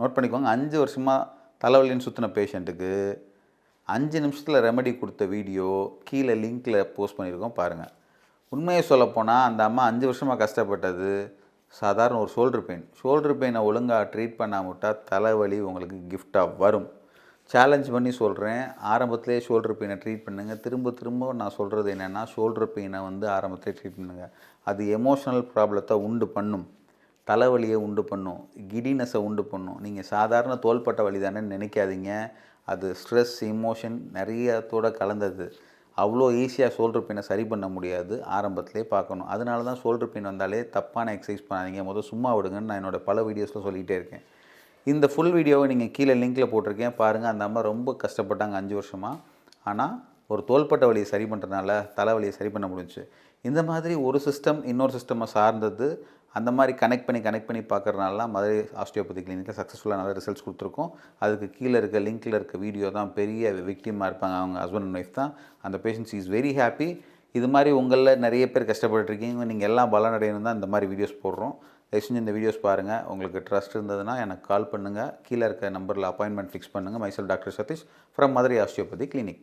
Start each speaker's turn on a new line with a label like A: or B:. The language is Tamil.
A: நோட் பண்ணிக்கோங்க. 5 வருஷமாக தலைவலின்னு சுற்றின பேஷண்ட்டுக்கு 5 நிமிஷத்தில் ரெமெடி கொடுத்த வீடியோ கீழே லிங்க்கில் போஸ்ட் பண்ணியிருக்கோம் பாருங்கள். உண்மையை சொல்லப்போனால் அந்த அம்மா 5 வருஷமாக கஷ்டப்பட்டது சாதாரண ஒரு ஷோல்டர் பெயினை ஒழுங்காக ட்ரீட் பண்ணாமல் விட்டால் தலைவலி உங்களுக்கு கிஃப்டாக வரும். சேலஞ்ச் பண்ணி சொல்கிறேன், ஆரம்பத்திலே ஷோல்டர் பெயினை ட்ரீட் பண்ணுங்கள். திரும்ப திரும்ப நான் சொல்கிறது என்னென்னா, ஷோல்டர் பெயினை வந்து ஆரம்பத்திலே ட்ரீட் பண்ணுங்கள். அது எமோஷனல் ப்ராப்ளத்தை உண்டு பண்ணும், தலைவலியை உண்டு பண்ணும், கிடினஸை உண்டு பண்ணும். நீங்கள் சாதாரண தோள்பட்ட வலி தானே நினைக்காதீங்க. அது ஸ்ட்ரெஸ், இமோஷன் நிறையத்தோடு கலந்தது. அவ்வளோ ஈஸியாக ஷோல்டர் பெயினை சரி பண்ண முடியாது, ஆரம்பத்திலே பார்க்கணும். அதனால தான் ஷோல்டர் பெயின் வந்தாலே தப்பான எக்ஸசைஸ் பண்ணாதீங்க, சும்மா விடுங்கன்னு நான் என்னோடய பல வீடியோஸில் சொல்லிகிட்டே இருக்கேன். இந்த ஃபுல் வீடியோவை நீங்கள் கீழே லிங்க்கில் போட்டிருக்கேன் பாருங்கள். அந்த அம்மா ரொம்ப கஷ்டப்பட்டாங்க 5 வருஷமாக. ஆனால் ஒரு தோள்பட்ட வலியை சரி பண்ணுறதுனால தலைவலியை சரி பண்ண முடிஞ்சுச்சு. இந்த மாதிரி ஒரு சிஸ்டம் இன்னொரு சிஸ்டமை சார்ந்தது, அந்த மாதிரி கனெக்ட் பண்ணி பார்க்குறதுனால மதுரை ஆஸ்டியோபதி கிளினிக்கில் சக்ஸஸ்ஃபுல்லாக நல்ல ரிசல்ட்ஸ் கொடுத்துருக்கோம். அதுக்கு கீழே இருக்க லிங்க்கில் இருக்க வீடியோ தான் பெரிய விக்டிமாக இருப்பாங்க, அவங்க ஹஸ்பண்ட் அண்ட் ஒய்ஃப் தான். அந்த பேஷண்ட்ஸ் இஸ் வெரி ஹாப்பி. இது மாதிரி உங்களில் நிறைய பேர் கஷ்டப்பட்டுருக்கீங்க, நீங்கள் எல்லாம் பலனடையணும் தான் இந்த மாதிரி வீடியோஸ் போடுறோம். தயவு செஞ்சு இந்த வீடியோஸ் பாருங்கள். உங்களுக்கு ட்ரஸ்ட் இருந்ததுன்னா எனக்கு கால் பண்ணுங்கள். கீழே இருக்க நம்பரில் அப்பாயின்மெண்ட் ஃபிக்ஸ் பண்ணுங்கள். Myself doctor Satish from Madurai osteopathy clinic.